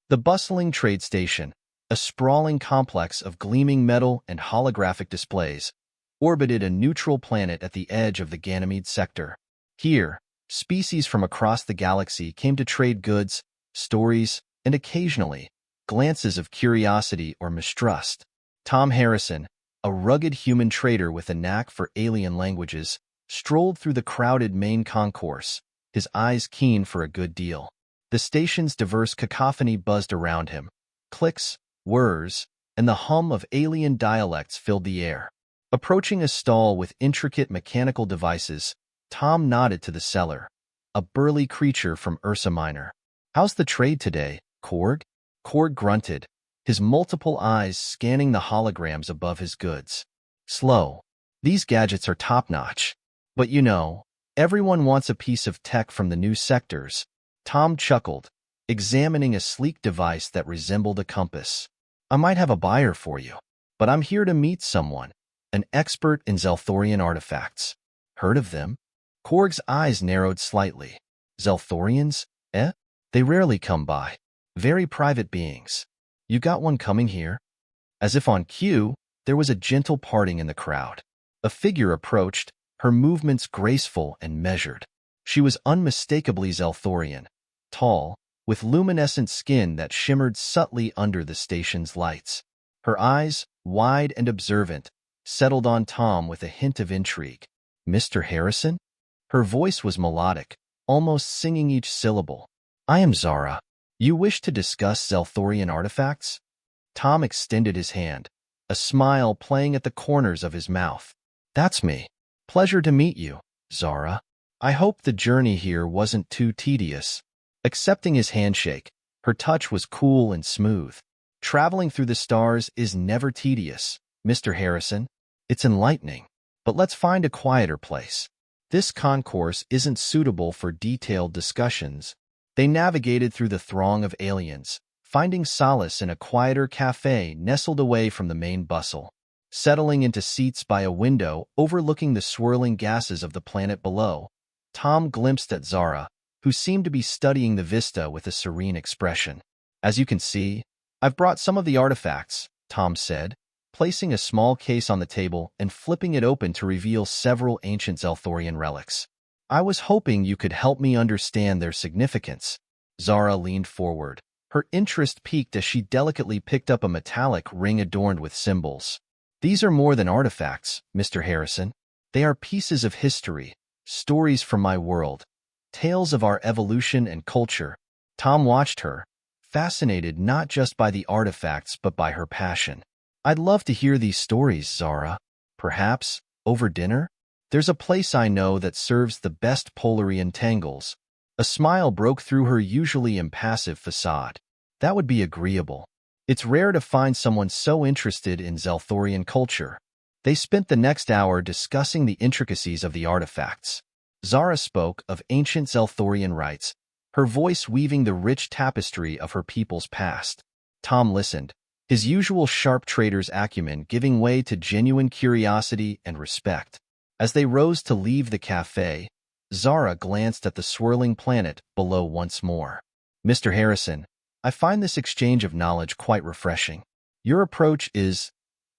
The bustling trade station, a sprawling complex of gleaming metal and holographic displays, orbited a neutral planet at the edge of the Ganymede sector. Here, species from across the galaxy came to trade goods, stories, and occasionally, glances of curiosity or mistrust. Tom Harrison, a rugged human trader with a knack for alien languages, strolled through the crowded main concourse, his eyes keen for a good deal. The station's diverse cacophony buzzed around him. Clicks, whirs, and the hum of alien dialects filled the air. Approaching a stall with intricate mechanical devices, Tom nodded to the seller, a burly creature from Ursa Minor. "How's the trade today, Korg?" Korg grunted, his multiple eyes scanning the holograms above his goods. "Slow. These gadgets are top-notch. But you know, everyone wants a piece of tech from the new sectors." Tom chuckled, examining a sleek device that resembled a compass. "I might have a buyer for you, but I'm here to meet someone, an expert in Zelthorian artifacts. Heard of them?" Korg's eyes narrowed slightly. "Zelthorians? Eh? They rarely come by. Very private beings. You got one coming here?" As if on cue, there was a gentle parting in the crowd. A figure approached, her movements graceful and measured. She was unmistakably Zelthorian, tall, with luminescent skin that shimmered subtly under the station's lights. Her eyes, wide and observant, settled on Tom with a hint of intrigue. "Mr. Harrison?" Her voice was melodic, almost singing each syllable. "I am Zara. You wish to discuss Zelthorian artifacts?" Tom extended his hand, a smile playing at the corners of his mouth. "That's me. Pleasure to meet you, Zara. I hope the journey here wasn't too tedious." Accepting his handshake, her touch was cool and smooth. "Traveling through the stars is never tedious, Mr. Harrison. It's enlightening. But let's find a quieter place. This concourse isn't suitable for detailed discussions." They navigated through the throng of aliens, finding solace in a quieter cafe nestled away from the main bustle. Settling into seats by a window overlooking the swirling gases of the planet below, Tom glimpsed at Zara, who seemed to be studying the vista with a serene expression. "As you can see, I've brought some of the artifacts," Tom said, placing a small case on the table and flipping it open to reveal several ancient Zelthorian relics. "I was hoping you could help me understand their significance." Zara leaned forward, her interest piqued as she delicately picked up a metallic ring adorned with symbols. "These are more than artifacts, Mr. Harrison. They are pieces of history, stories from my world, tales of our evolution and culture." Tom watched her, fascinated not just by the artifacts but by her passion. "I'd love to hear these stories, Zara. Perhaps, over dinner? There's a place I know that serves the best Polarian tangles." A smile broke through her usually impassive facade. "That would be agreeable. It's rare to find someone so interested in Zelthorian culture." They spent the next hour discussing the intricacies of the artifacts. Zara spoke of ancient Zelthorian rites, her voice weaving the rich tapestry of her people's past. Tom listened, his usual sharp trader's acumen giving way to genuine curiosity and respect. As they rose to leave the cafe, Zara glanced at the swirling planet below once more. "Mr. Harrison, I find this exchange of knowledge quite refreshing. Your approach is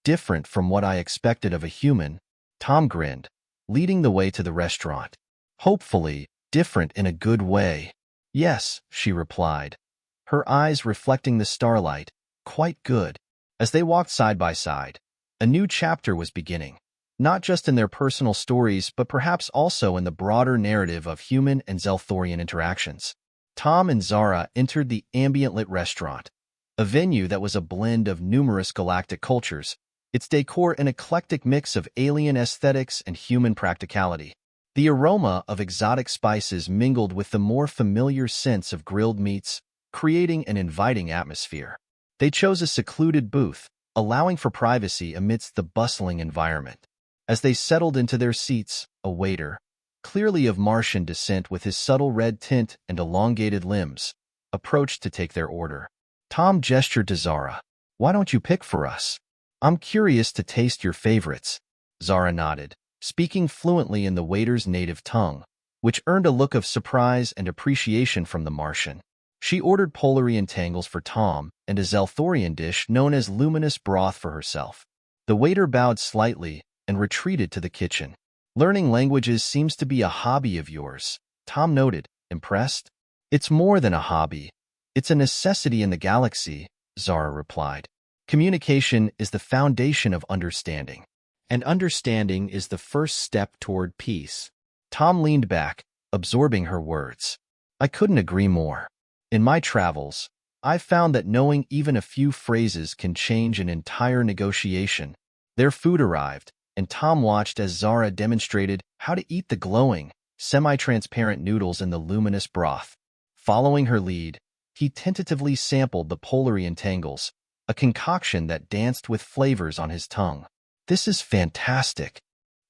different from what I expected of a human." Tom grinned, leading the way to the restaurant. "Hopefully, different in a good way." "Yes," she replied, her eyes reflecting the starlight. "Quite good." As they walked side by side, a new chapter was beginning, not just in their personal stories but perhaps also in the broader narrative of human and Zelthorian interactions. Tom and Zara entered the ambient-lit restaurant, a venue that was a blend of numerous galactic cultures, its decor an eclectic mix of alien aesthetics and human practicality. The aroma of exotic spices mingled with the more familiar scents of grilled meats, creating an inviting atmosphere. They chose a secluded booth, allowing for privacy amidst the bustling environment. As they settled into their seats, a waiter, clearly of Martian descent with his subtle red tint and elongated limbs, approached to take their order. Tom gestured to Zara. "Why don't you pick for us? I'm curious to taste your favorites." Zara nodded, speaking fluently in the waiter's native tongue, which earned a look of surprise and appreciation from the Martian. She ordered Polarian tangles for Tom and a Zelthorian dish known as luminous broth for herself. The waiter bowed slightly and retreated to the kitchen. Learning languages seems to be a hobby of yours, Tom noted, impressed. It's more than a hobby. It's a necessity in the galaxy, Zara replied. Communication is the foundation of understanding, and understanding is the first step toward peace. Tom leaned back, absorbing her words. I couldn't agree more. In my travels, I've found that knowing even a few phrases can change an entire negotiation. Their food arrived, and Tom watched as Zara demonstrated how to eat the glowing, semi-transparent noodles in the luminous broth. Following her lead, he tentatively sampled the Polarian tangles, a concoction that danced with flavors on his tongue. This is fantastic,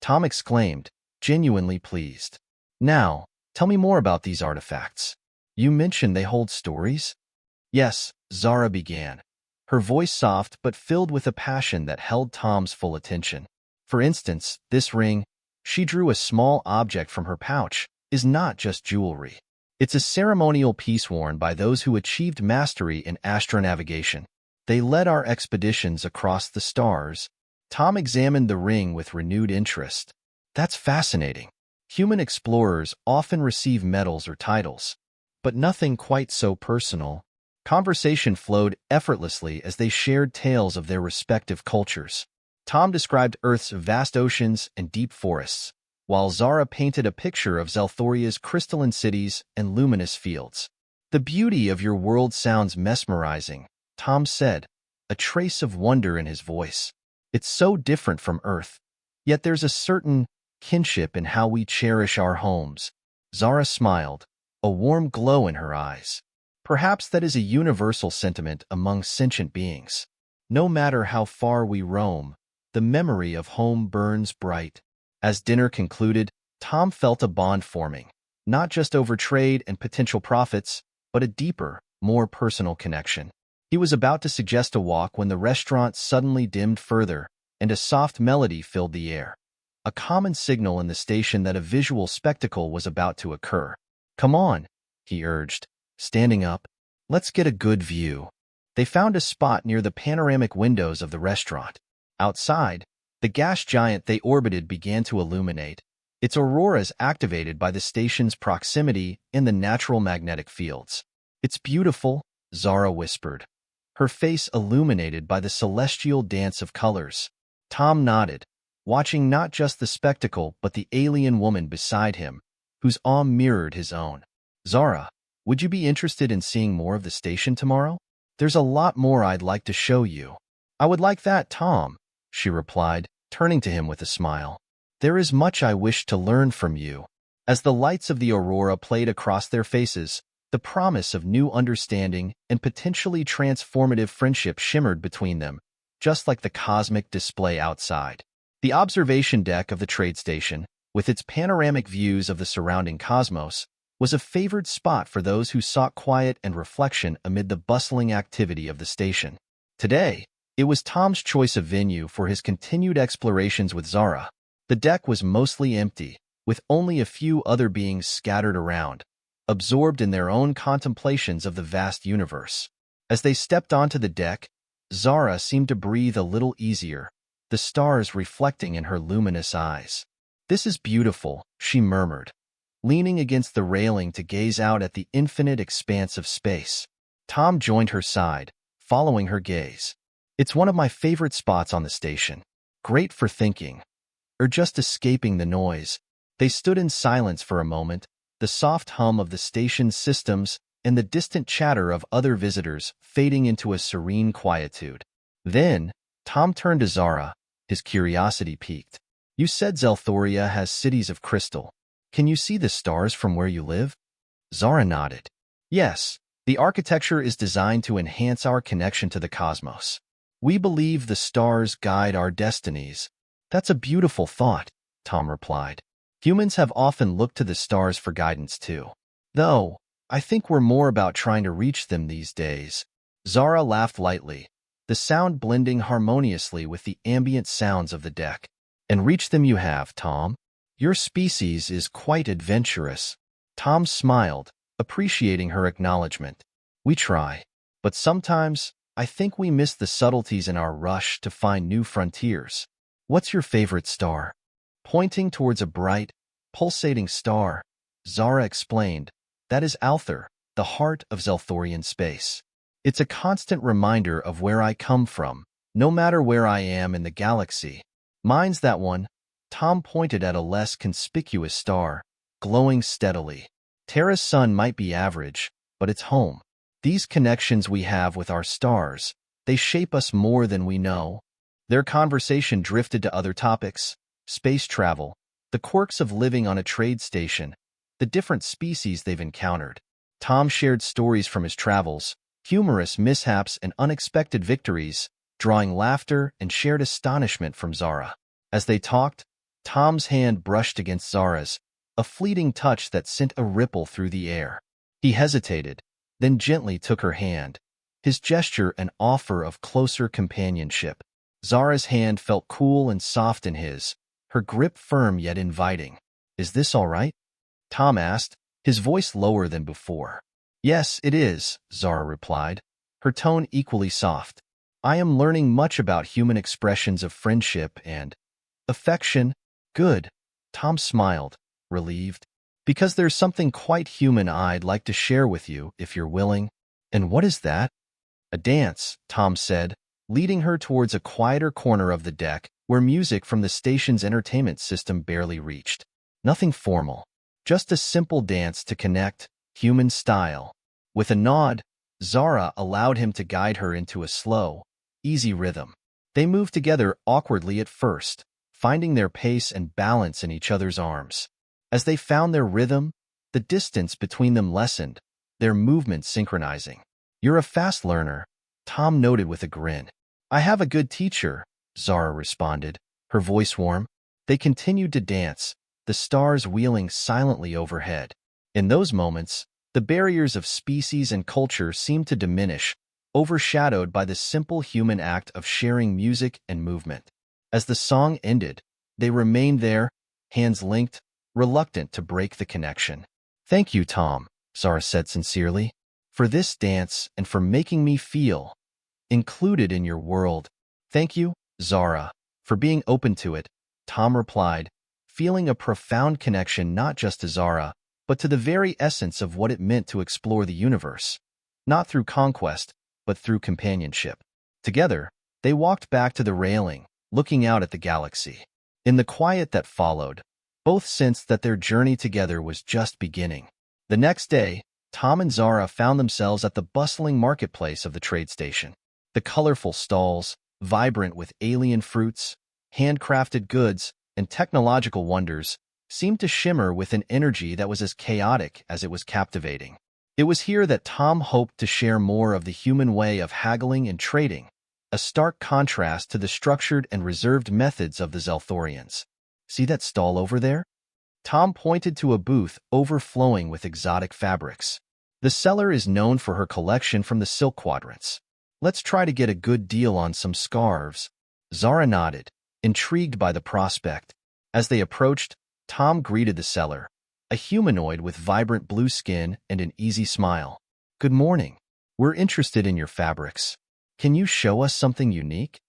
Tom exclaimed, genuinely pleased. Now, tell me more about these artifacts. You mentioned they hold stories? Yes, Zara began, her voice soft but filled with a passion that held Tom's full attention. For instance, this ring, she drew a small object from her pouch, is not just jewelry. It's a ceremonial piece worn by those who achieved mastery in astronavigation. They led our expeditions across the stars. Tom examined the ring with renewed interest. That's fascinating. Human explorers often receive medals or titles, but nothing quite so personal. Conversation flowed effortlessly as they shared tales of their respective cultures. Tom described Earth's vast oceans and deep forests, while Zara painted a picture of Zelthoria's crystalline cities and luminous fields. The beauty of your world sounds mesmerizing, Tom said, a trace of wonder in his voice. It's so different from Earth, yet there's a certain kinship in how we cherish our homes. Zara smiled, a warm glow in her eyes. Perhaps that is a universal sentiment among sentient beings. No matter how far we roam, the memory of home burns bright. As dinner concluded, Tom felt a bond forming, not just over trade and potential profits, but a deeper, more personal connection. He was about to suggest a walk when the restaurant suddenly dimmed further, and a soft melody filled the air, a common signal in the station that a visual spectacle was about to occur. Come on, he urged, standing up. Let's get a good view. They found a spot near the panoramic windows of the restaurant. Outside, the gas giant they orbited began to illuminate, its auroras activated by the station's proximity in the natural magnetic fields. It's beautiful, Zara whispered, her face illuminated by the celestial dance of colors. Tom nodded, watching not just the spectacle but the alien woman beside him, whose awe mirrored his own. Zara, would you be interested in seeing more of the station tomorrow? There's a lot more I'd like to show you. I would like that, Tom, she replied, turning to him with a smile. There is much I wish to learn from you. As the lights of the aurora played across their faces, the promise of new understanding and potentially transformative friendship shimmered between them, just like the cosmic display outside. The observation deck of the trade station, with its panoramic views of the surrounding cosmos, was a favored spot for those who sought quiet and reflection amid the bustling activity of the station. Today, it was Tom's choice of venue for his continued explorations with Zara. The deck was mostly empty, with only a few other beings scattered around, absorbed in their own contemplations of the vast universe. As they stepped onto the deck, Zara seemed to breathe a little easier, the stars reflecting in her luminous eyes. This is beautiful, she murmured, leaning against the railing to gaze out at the infinite expanse of space. Tom joined her side, following her gaze. It's one of my favorite spots on the station. Great for thinking, or just escaping the noise. They stood in silence for a moment, the soft hum of the station's systems and the distant chatter of other visitors fading into a serene quietude. Then, Tom turned to Zara, his curiosity piqued. You said Zelthoria has cities of crystal. Can you see the stars from where you live? Zara nodded. Yes, the architecture is designed to enhance our connection to the cosmos. We believe the stars guide our destinies. That's a beautiful thought, Tom replied. Humans have often looked to the stars for guidance too. Though, I think we're more about trying to reach them these days. Zara laughed lightly, the sound blending harmoniously with the ambient sounds of the deck. And reach them you have, Tom. Your species is quite adventurous. Tom smiled, appreciating her acknowledgement. We try. But sometimes, I think we miss the subtleties in our rush to find new frontiers. What's your favorite star? Pointing towards a bright, pulsating star, Zara explained, that is Althor, the heart of Zelthorian space. It's a constant reminder of where I come from, no matter where I am in the galaxy. Mine's that one. Tom pointed at a less conspicuous star, glowing steadily. Terra's sun might be average, but it's home. These connections we have with our stars, they shape us more than we know. Their conversation drifted to other topics: space travel, the quirks of living on a trade station, the different species they've encountered. Tom shared stories from his travels, humorous mishaps and unexpected victories, drawing laughter and shared astonishment from Zara. As they talked, Tom's hand brushed against Zara's, a fleeting touch that sent a ripple through the air. He hesitated, then gently took her hand, his gesture an offer of closer companionship. Zara's hand felt cool and soft in his, her grip firm yet inviting. "Is this all right?" Tom asked, his voice lower than before. "Yes, it is," Zara replied, her tone equally soft. "I am learning much about human expressions of friendship and affection." "Good." Tom smiled, relieved. "Because there's something quite human I'd like to share with you, if you're willing." "And what is that?" "A dance," Tom said, leading her towards a quieter corner of the deck where music from the station's entertainment system barely reached. Nothing formal, just a simple dance to connect, human style. With a nod, Zara allowed him to guide her into a slow, easy rhythm. They moved together awkwardly at first, finding their pace and balance in each other's arms. As they found their rhythm, the distance between them lessened, their movements synchronizing. "You're a fast learner," Tom noted with a grin. "I have a good teacher," Zara responded, her voice warm. They continued to dance, the stars wheeling silently overhead. In those moments, the barriers of species and culture seemed to diminish, overshadowed by the simple human act of sharing music and movement. As the song ended, they remained there, hands linked, reluctant to break the connection. "Thank you, Tom," Zara said sincerely, "for this dance and for making me feel included in your world." "Thank you, Zara, for being open to it," Tom replied, feeling a profound connection not just to Zara, but to the very essence of what it meant to explore the universe. Not through conquest, but through companionship. Together, they walked back to the railing, looking out at the galaxy. In the quiet that followed, both sensed that their journey together was just beginning. The next day, Tom and Zara found themselves at the bustling marketplace of the trade station. The colorful stalls, vibrant with alien fruits, handcrafted goods, and technological wonders, seemed to shimmer with an energy that was as chaotic as it was captivating. It was here that Tom hoped to share more of the human way of haggling and trading, a stark contrast to the structured and reserved methods of the Zelthorians. "See that stall over there?" Tom pointed to a booth overflowing with exotic fabrics. "The seller is known for her collection from the Silk Quadrants. Let's try to get a good deal on some scarves." Zara nodded, intrigued by the prospect. As they approached, Tom greeted the seller, a humanoid with vibrant blue skin and an easy smile. "Good morning. We're interested in your fabrics. Can you show us something unique?"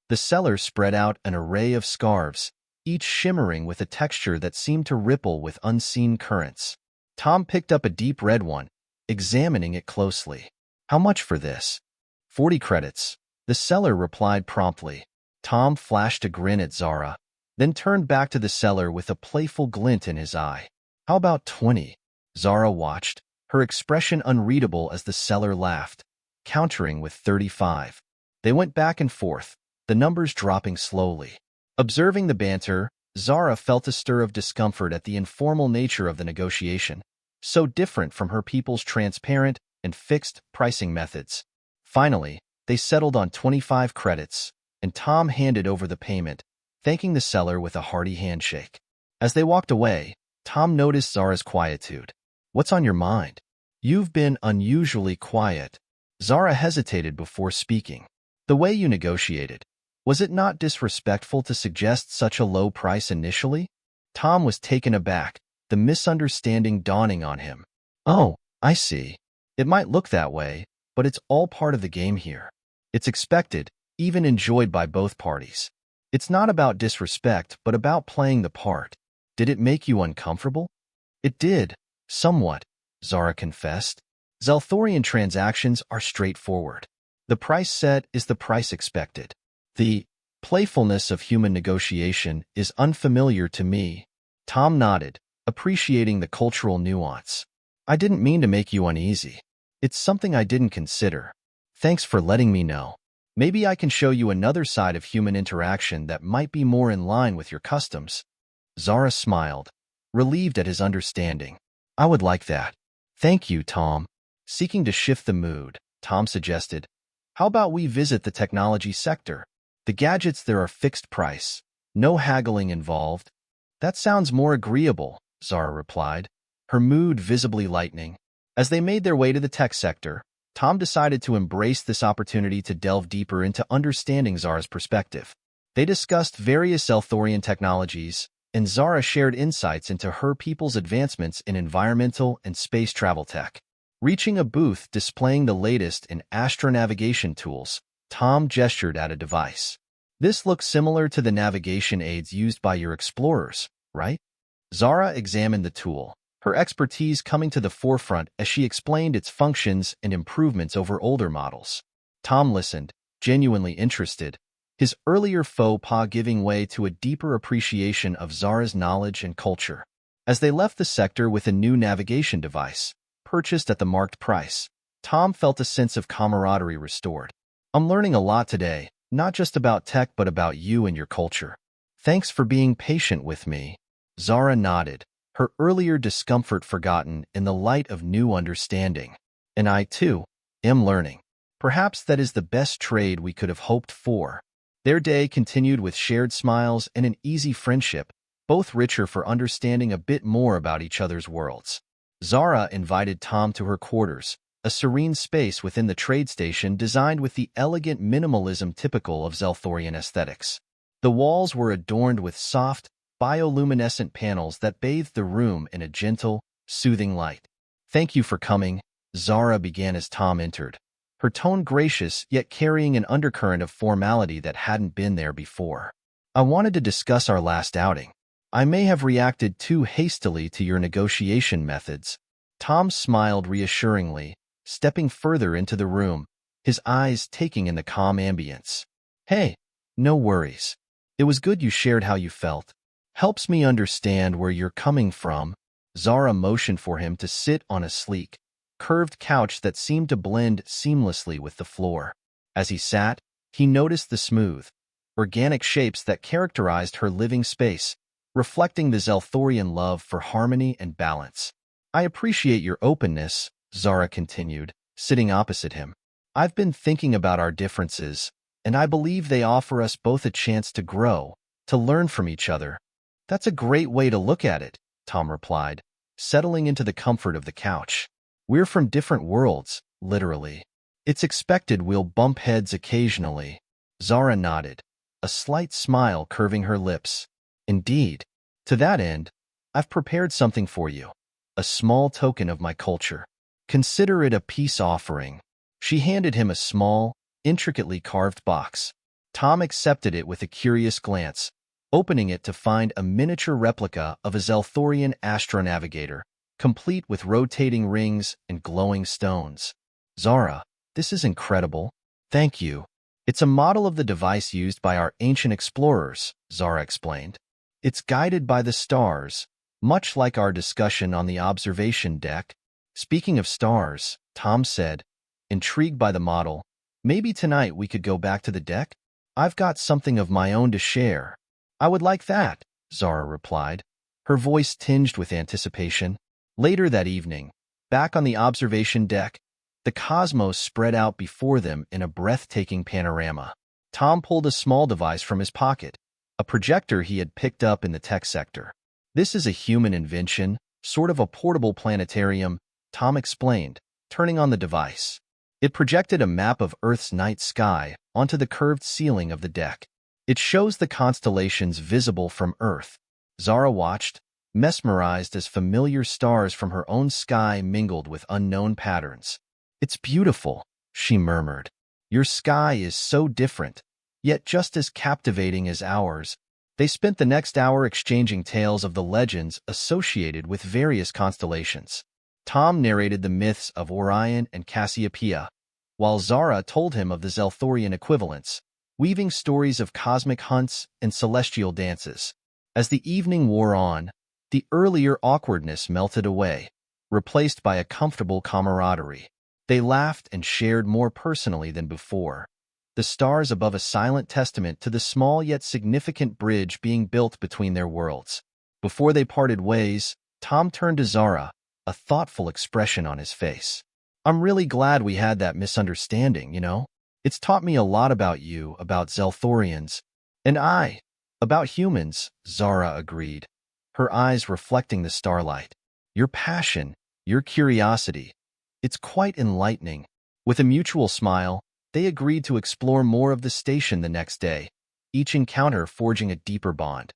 The seller spread out an array of scarves, each shimmering with a texture that seemed to ripple with unseen currents. Tom picked up a deep red one, examining it closely. "How much for this?" 40 credits, the seller replied promptly. Tom flashed a grin at Zara, then turned back to the seller with a playful glint in his eye. "How about 20? Zara watched, her expression unreadable as the seller laughed, countering with 35. They went back and forth, the numbers dropping slowly. Observing the banter, Zara felt a stir of discomfort at the informal nature of the negotiation, so different from her people's transparent and fixed pricing methods. Finally, they settled on 25 credits, and Tom handed over the payment, thanking the seller with a hearty handshake. As they walked away, Tom noticed Zara's quietude. "What's on your mind?" "You've been unusually quiet." Zara hesitated before speaking. "The way you negotiated. Was it not disrespectful to suggest such a low price initially?" Tom was taken aback, the misunderstanding dawning on him. "Oh, I see." It might look that way, but it's all part of the game here. It's expected, even enjoyed by both parties. It's not about disrespect, but about playing the part. Did it make you uncomfortable? It did, somewhat, Zara confessed. Zelthorian transactions are straightforward. The price set is the price expected. The playfulness of human negotiation is unfamiliar to me. Tom nodded, appreciating the cultural nuance. I didn't mean to make you uneasy. It's something I didn't consider. Thanks for letting me know. Maybe I can show you another side of human interaction that might be more in line with your customs. Zara smiled, relieved at his understanding. I would like that. Thank you, Tom. Seeking to shift the mood, Tom suggested, how about we visit the technology sector? The gadgets there are fixed price, no haggling involved. That sounds more agreeable, Zara replied, her mood visibly lightening. As they made their way to the tech sector, Tom decided to embrace this opportunity to delve deeper into understanding Zara's perspective. They discussed various Zelthorian technologies, and Zara shared insights into her people's advancements in environmental and space travel tech. Reaching a booth displaying the latest in astronavigation tools, Tom gestured at a device. This looks similar to the navigation aids used by your explorers, right? Zara examined the tool, her expertise coming to the forefront as she explained its functions and improvements over older models. Tom listened, genuinely interested, his earlier faux pas giving way to a deeper appreciation of Zara's knowledge and culture. As they left the sector with a new navigation device, purchased at the marked price, Tom felt a sense of camaraderie restored. I'm learning a lot today, not just about tech but about you and your culture. Thanks for being patient with me. Zara nodded, her earlier discomfort forgotten in the light of new understanding. And I, too, am learning. Perhaps that is the best trade we could have hoped for. Their day continued with shared smiles and an easy friendship, both richer for understanding a bit more about each other's worlds. Zara invited Tom to her quarters, a serene space within the trade station designed with the elegant minimalism typical of Zelthorian aesthetics. The walls were adorned with soft, bioluminescent panels that bathed the room in a gentle, soothing light. Thank you for coming, Zara began as Tom entered, her tone gracious yet carrying an undercurrent of formality that hadn't been there before. I wanted to discuss our last outing. I may have reacted too hastily to your negotiation methods. Tom smiled reassuringly, stepping further into the room, his eyes taking in the calm ambience. Hey, no worries. It was good you shared how you felt. Helps me understand where you're coming from. Zara motioned for him to sit on a sleek, curved couch that seemed to blend seamlessly with the floor. As he sat, he noticed the smooth, organic shapes that characterized her living space, reflecting the Zelthorian love for harmony and balance. I appreciate your openness, Zara continued, sitting opposite him. I've been thinking about our differences, and I believe they offer us both a chance to grow, to learn from each other. That's a great way to look at it, Tom replied, settling into the comfort of the couch. We're from different worlds, literally. It's expected we'll bump heads occasionally. Zara nodded, a slight smile curving her lips. Indeed. To that end, I've prepared something for you, a small token of my culture. Consider it a peace offering. She handed him a small, intricately carved box. Tom accepted it with a curious glance, opening it to find a miniature replica of a Zelthorian astronavigator, complete with rotating rings and glowing stones. Zara, this is incredible. Thank you. It's a model of the device used by our ancient explorers, Zara explained. It's guided by the stars, much like our discussion on the observation deck. Speaking of stars, Tom said, intrigued by the model, maybe tonight we could go back to the deck? I've got something of my own to share. I would like that, Zara replied, her voice tinged with anticipation. Later that evening, back on the observation deck, the cosmos spread out before them in a breathtaking panorama. Tom pulled a small device from his pocket, a projector he had picked up in the tech sector. This is a human invention, sort of a portable planetarium, Tom explained, turning on the device. It projected a map of Earth's night sky onto the curved ceiling of the deck. It shows the constellations visible from Earth. Zara watched, mesmerized as familiar stars from her own sky mingled with unknown patterns. "It's beautiful," she murmured. "Your sky is so different, yet just as captivating as ours." They spent the next hour exchanging tales of the legends associated with various constellations. Tom narrated the myths of Orion and Cassiopeia, while Zara told him of the Zelthorian equivalents, weaving stories of cosmic hunts and celestial dances. As the evening wore on, the earlier awkwardness melted away, replaced by a comfortable camaraderie. They laughed and shared more personally than before, the stars above a silent testament to the small yet significant bridge being built between their worlds. Before they parted ways, Tom turned to Zara, a thoughtful expression on his face. "I'm really glad we had that misunderstanding, you know? It's taught me a lot about you, about Zelthorians, and about humans," Zara agreed, her eyes reflecting the starlight. "Your passion, your curiosity, it's quite enlightening." With a mutual smile, they agreed to explore more of the station the next day, each encounter forging a deeper bond.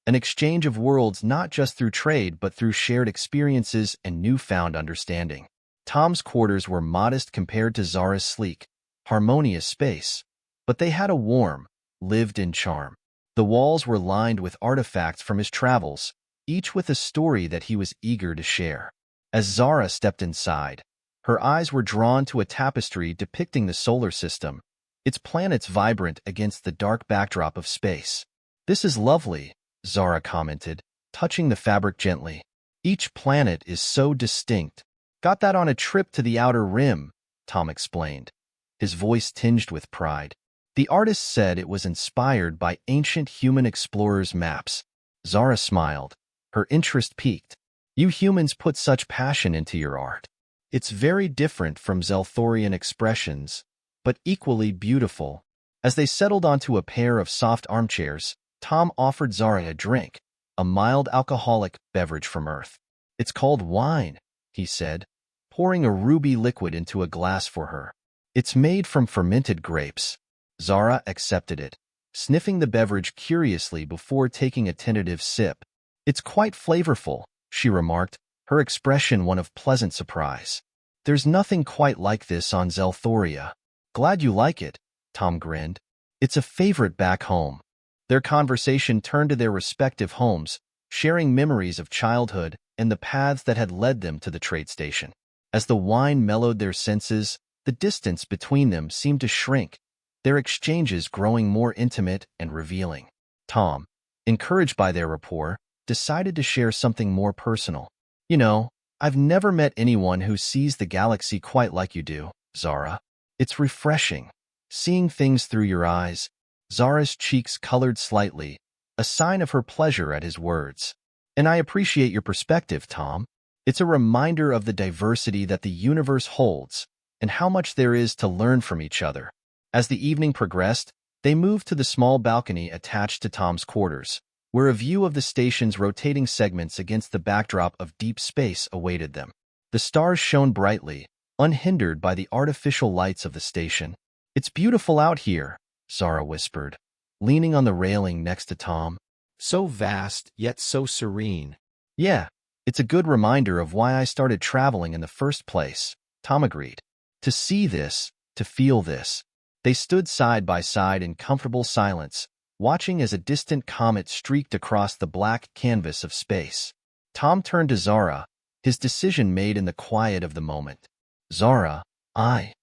An exchange of worlds not just through trade but through shared experiences and newfound understanding. Tom's quarters were modest compared to Zara's sleek, harmonious space, but they had a warm, lived-in charm. The walls were lined with artifacts from his travels, each with a story that he was eager to share. As Zara stepped inside, her eyes were drawn to a tapestry depicting the solar system, its planets vibrant against the dark backdrop of space. "This is lovely," Zara commented, touching the fabric gently. "Each planet is so distinct." "Got that on a trip to the outer rim," Tom explained, his voice tinged with pride. "The artist said it was inspired by ancient human explorers' maps." Zara smiled, her interest piqued. "You humans put such passion into your art. It's very different from Zelthorian expressions, but equally beautiful." As they settled onto a pair of soft armchairs, Tom offered Zara a drink, a mild alcoholic beverage from Earth. "It's called wine," he said, pouring a ruby liquid into a glass for her. "It's made from fermented grapes." Zara accepted it, sniffing the beverage curiously before taking a tentative sip. "It's quite flavorful," she remarked, her expression one of pleasant surprise. "There's nothing quite like this on Zelthoria." "Glad you like it," Tom grinned. "It's a favorite back home." Their conversation turned to their respective homes, sharing memories of childhood and the paths that had led them to the trade station. As the wine mellowed their senses, the distance between them seemed to shrink, their exchanges growing more intimate and revealing. Tom, encouraged by their rapport, decided to share something more personal. "You know, I've never met anyone who sees the galaxy quite like you do, Zara. It's refreshing, seeing things through your eyes." Zara's cheeks colored slightly, a sign of her pleasure at his words. "And I appreciate your perspective, Tom. It's a reminder of the diversity that the universe holds and how much there is to learn from each other." As the evening progressed, they moved to the small balcony attached to Tom's quarters, where a view of the station's rotating segments against the backdrop of deep space awaited them. The stars shone brightly, unhindered by the artificial lights of the station. "It's beautiful out here," Zara whispered, leaning on the railing next to Tom. "So vast, yet so serene." "Yeah, it's a good reminder of why I started traveling in the first place," Tom agreed. "To see this, to feel this." They stood side by side in comfortable silence, watching as a distant comet streaked across the black canvas of space. Tom turned to Zara, his decision made in the quiet of the moment. "Zara, I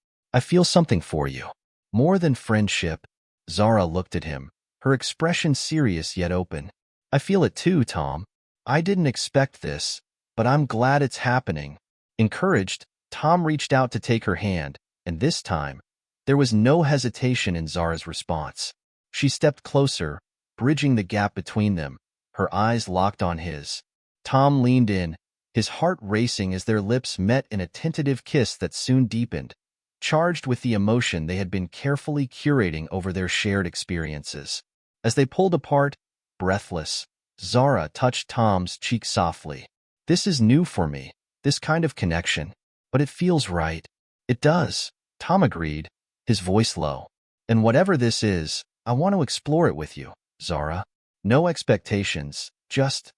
feel something for you. More than friendship." Zara looked at him, her expression serious yet open. "I feel it too, Tom. I didn't expect this, but I'm glad it's happening." Encouraged, Tom reached out to take her hand, and this time, there was no hesitation in Zara's response. She stepped closer, bridging the gap between them, her eyes locked on his. Tom leaned in, his heart racing as their lips met in a tentative kiss that soon deepened, charged with the emotion they had been carefully curating over their shared experiences. As they pulled apart, breathless, Zara touched Tom's cheek softly. "This is new for me, this kind of connection, but it feels right." "It does," Tom agreed, his voice low. "And whatever this is, I want to explore it with you, Zara. No expectations, just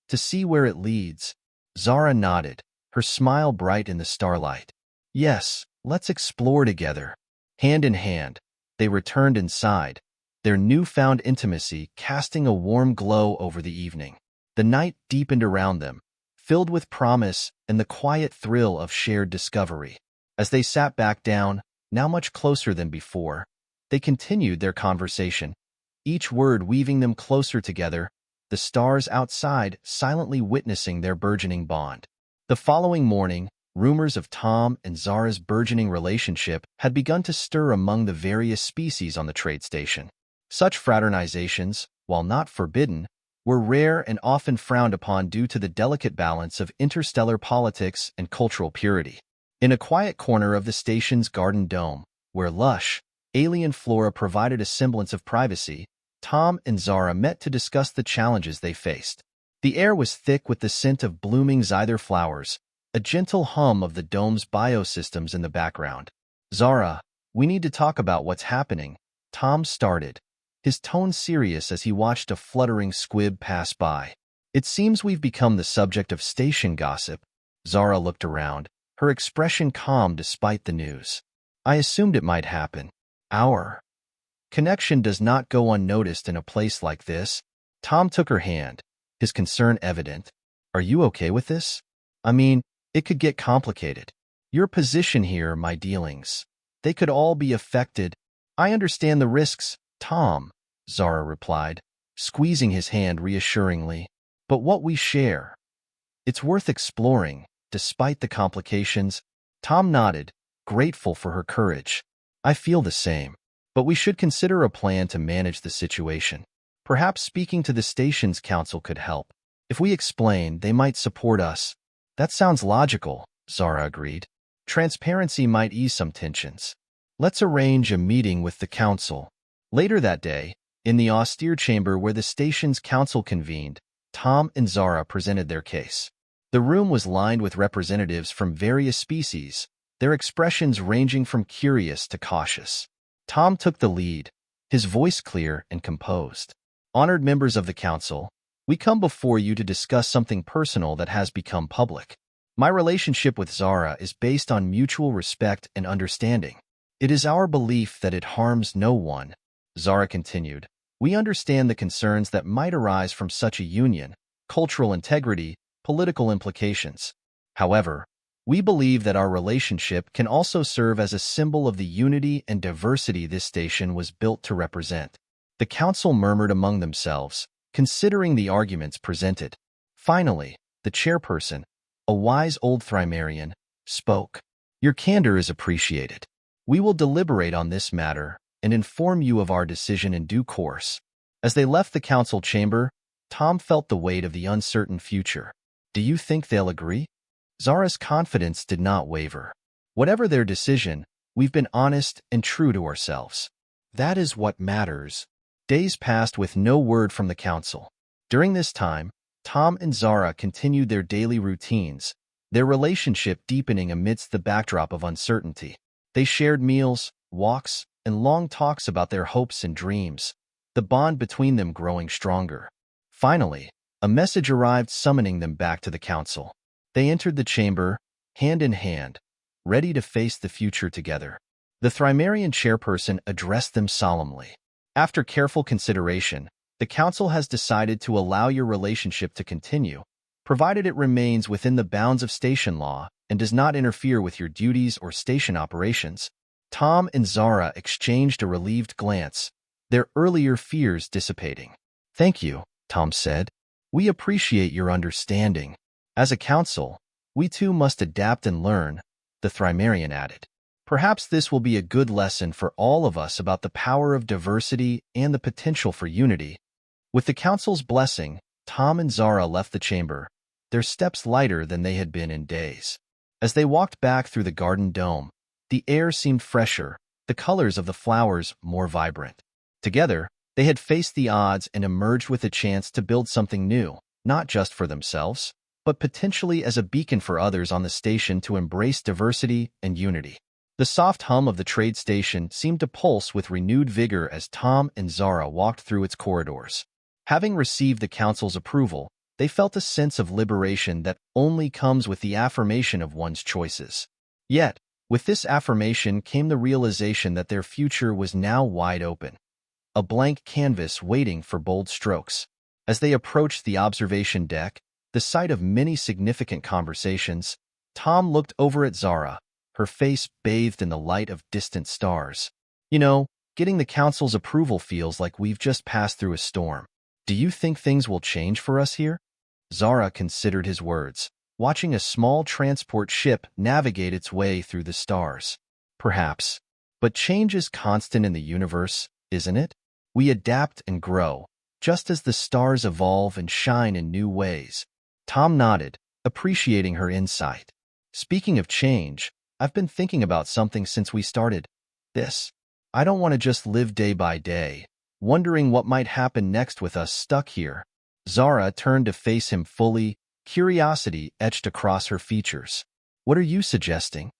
To see where it leads. Zara nodded, her smile bright in the starlight. Yes, let's explore together. Hand in hand, they returned inside, their newfound intimacy casting a warm glow over the evening. The night deepened around them, filled with promise and the quiet thrill of shared discovery. As they sat back down, now much closer than before, they continued their conversation, each word weaving them closer together, the stars outside silently witnessing their burgeoning bond. The following morning, rumors of Tom and Zara's burgeoning relationship had begun to stir among the various species on the trade station. Such fraternizations, while not forbidden, were rare and often frowned upon due to the delicate balance of interstellar politics and cultural purity. In a quiet corner of the station's garden dome, where lush, alien flora provided a semblance of privacy, Tom and Zara met to discuss the challenges they faced. The air was thick with the scent of blooming zither flowers, a gentle hum of the dome's biosystems in the background. Zara, we need to talk about what's happening, Tom started, his tone serious as he watched a fluttering squib pass by. It seems we've become the subject of station gossip. Zara looked around, her expression calm despite the news. I assumed it might happen. Our connection does not go unnoticed in a place like this. Tom took her hand, his concern evident. Are you okay with this? I mean, it could get complicated. Your position here, my dealings. They could all be affected. I understand the risks, Tom, Zara replied, squeezing his hand reassuringly. But what we share, it's worth exploring, despite the complications. Tom nodded, grateful for her courage. I feel the same. But we should consider a plan to manage the situation. Perhaps speaking to the station's council could help. If we explain, they might support us. That sounds logical, Zara agreed. Transparency might ease some tensions. Let's arrange a meeting with the council. Later that day, in the austere chamber where the station's council convened, Tom and Zara presented their case. The room was lined with representatives from various species, their expressions ranging from curious to cautious. Tom took the lead, his voice clear and composed. Honored members of the council, we come before you to discuss something personal that has become public. My relationship with Zara is based on mutual respect and understanding. It is our belief that it harms no one. Zara continued, we understand the concerns that might arise from such a union, cultural integrity, political implications. However, we believe that our relationship can also serve as a symbol of the unity and diversity this station was built to represent. The council murmured among themselves, considering the arguments presented. Finally, the chairperson, a wise old Thrimerian, spoke. Your candor is appreciated. We will deliberate on this matter and inform you of our decision in due course. As they left the council chamber, Tom felt the weight of the uncertain future. Do you think they'll agree? Zara's confidence did not waver. Whatever their decision, we've been honest and true to ourselves. That is what matters. Days passed with no word from the council. During this time, Tom and Zara continued their daily routines, their relationship deepening amidst the backdrop of uncertainty. They shared meals, walks, and long talks about their hopes and dreams, the bond between them growing stronger. Finally, a message arrived summoning them back to the council. They entered the chamber, hand in hand, ready to face the future together. The Thrimerian chairperson addressed them solemnly. After careful consideration, the council has decided to allow your relationship to continue, provided it remains within the bounds of station law and does not interfere with your duties or station operations. Tom and Zara exchanged a relieved glance, their earlier fears dissipating. Thank you, Tom said. We appreciate your understanding. As a council, we too must adapt and learn, the Thrimerian added. Perhaps this will be a good lesson for all of us about the power of diversity and the potential for unity. With the council's blessing, Tom and Zara left the chamber, their steps lighter than they had been in days. As they walked back through the garden dome, the air seemed fresher, the colors of the flowers more vibrant. Together, they had faced the odds and emerged with a chance to build something new, not just for themselves, but potentially as a beacon for others on the station to embrace diversity and unity. The soft hum of the trade station seemed to pulse with renewed vigor as Tom and Zara walked through its corridors. Having received the council's approval, They felt a sense of liberation that only comes with the affirmation of one's choices. Yet, with this affirmation came the realization that their future was now wide open, a blank canvas waiting for bold strokes. As they approached the observation deck, the site of many significant conversations, Tom looked over at Zara, her face bathed in the light of distant stars. You know, getting the council's approval feels like we've just passed through a storm. Do you think things will change for us here? Zara considered his words, watching a small transport ship navigate its way through the stars. Perhaps. But change is constant in the universe, isn't it? We adapt and grow, just as the stars evolve and shine in new ways. Tom nodded, appreciating her insight. Speaking of change, I've been thinking about something since we started this. I don't want to just live day by day, wondering what might happen next with us stuck here. Zara turned to face him fully, curiosity etched across her features. What are you suggesting?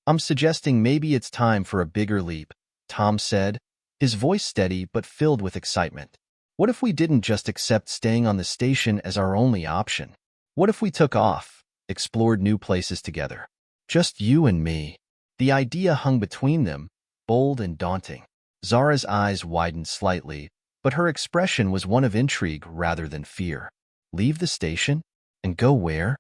I'm suggesting maybe it's time for a bigger leap, Tom said, his voice steady but filled with excitement. What if we didn't just accept staying on the station as our only option? What if we took off, explored new places together? Just you and me. The idea hung between them, bold and daunting. Zara's eyes widened slightly, but her expression was one of intrigue rather than fear. Leave the station? And go where?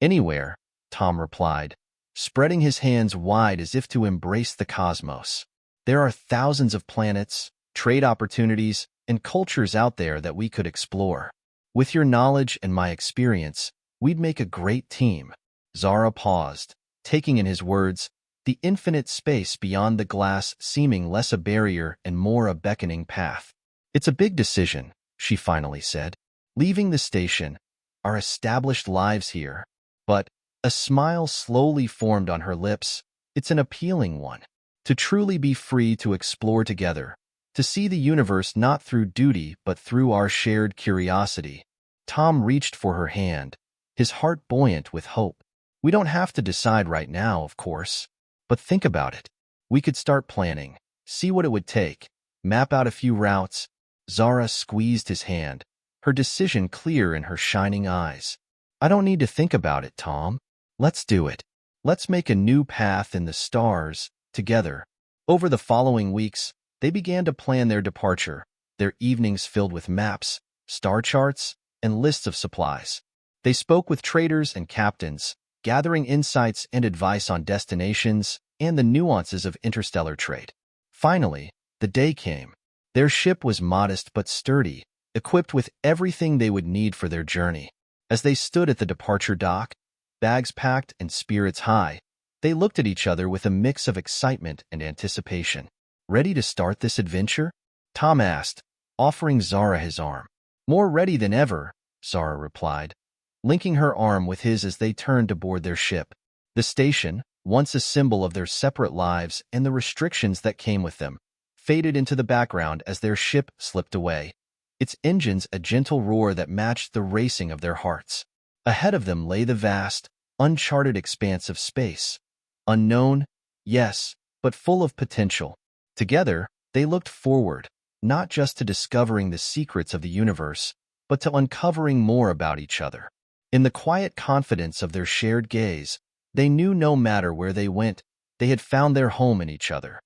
Anywhere, Tom replied, spreading his hands wide as if to embrace the cosmos. There are thousands of planets, trade opportunities, and cultures out there that we could explore. With your knowledge and my experience, we'd make a great team. Zara paused, taking in his words, the infinite space beyond the glass seeming less a barrier and more a beckoning path. It's a big decision, she finally said. Leaving the station, our established lives here. But a smile slowly formed on her lips. It's an appealing one. To truly be free to explore together, to see the universe not through duty but through our shared curiosity. Tom reached for her hand, his heart buoyant with hope. We don't have to decide right now, of course. But think about it. We could start planning, see what it would take, map out a few routes. Zara squeezed his hand, her decision clear in her shining eyes. I don't need to think about it, Tom. Let's do it. Let's make a new path in the stars, together. Over the following weeks, they began to plan their departure, their evenings filled with maps, star charts, and lists of supplies. They spoke with traders and captains, gathering insights and advice on destinations and the nuances of interstellar trade. Finally, the day came. Their ship was modest but sturdy, equipped with everything they would need for their journey. As they stood at the departure dock, bags packed and spirits high, they looked at each other with a mix of excitement and anticipation. Ready to start this adventure? Tom asked, offering Zara his arm. More ready than ever, Zara replied, linking her arm with his as they turned to board their ship. The station, once a symbol of their separate lives and the restrictions that came with them, faded into the background as their ship slipped away, its engines a gentle roar that matched the racing of their hearts. Ahead of them lay the vast, uncharted expanse of space. Unknown, yes, but full of potential. Together, they looked forward, not just to discovering the secrets of the universe, but to uncovering more about each other. In the quiet confidence of their shared gaze, they knew no matter where they went, they had found their home in each other.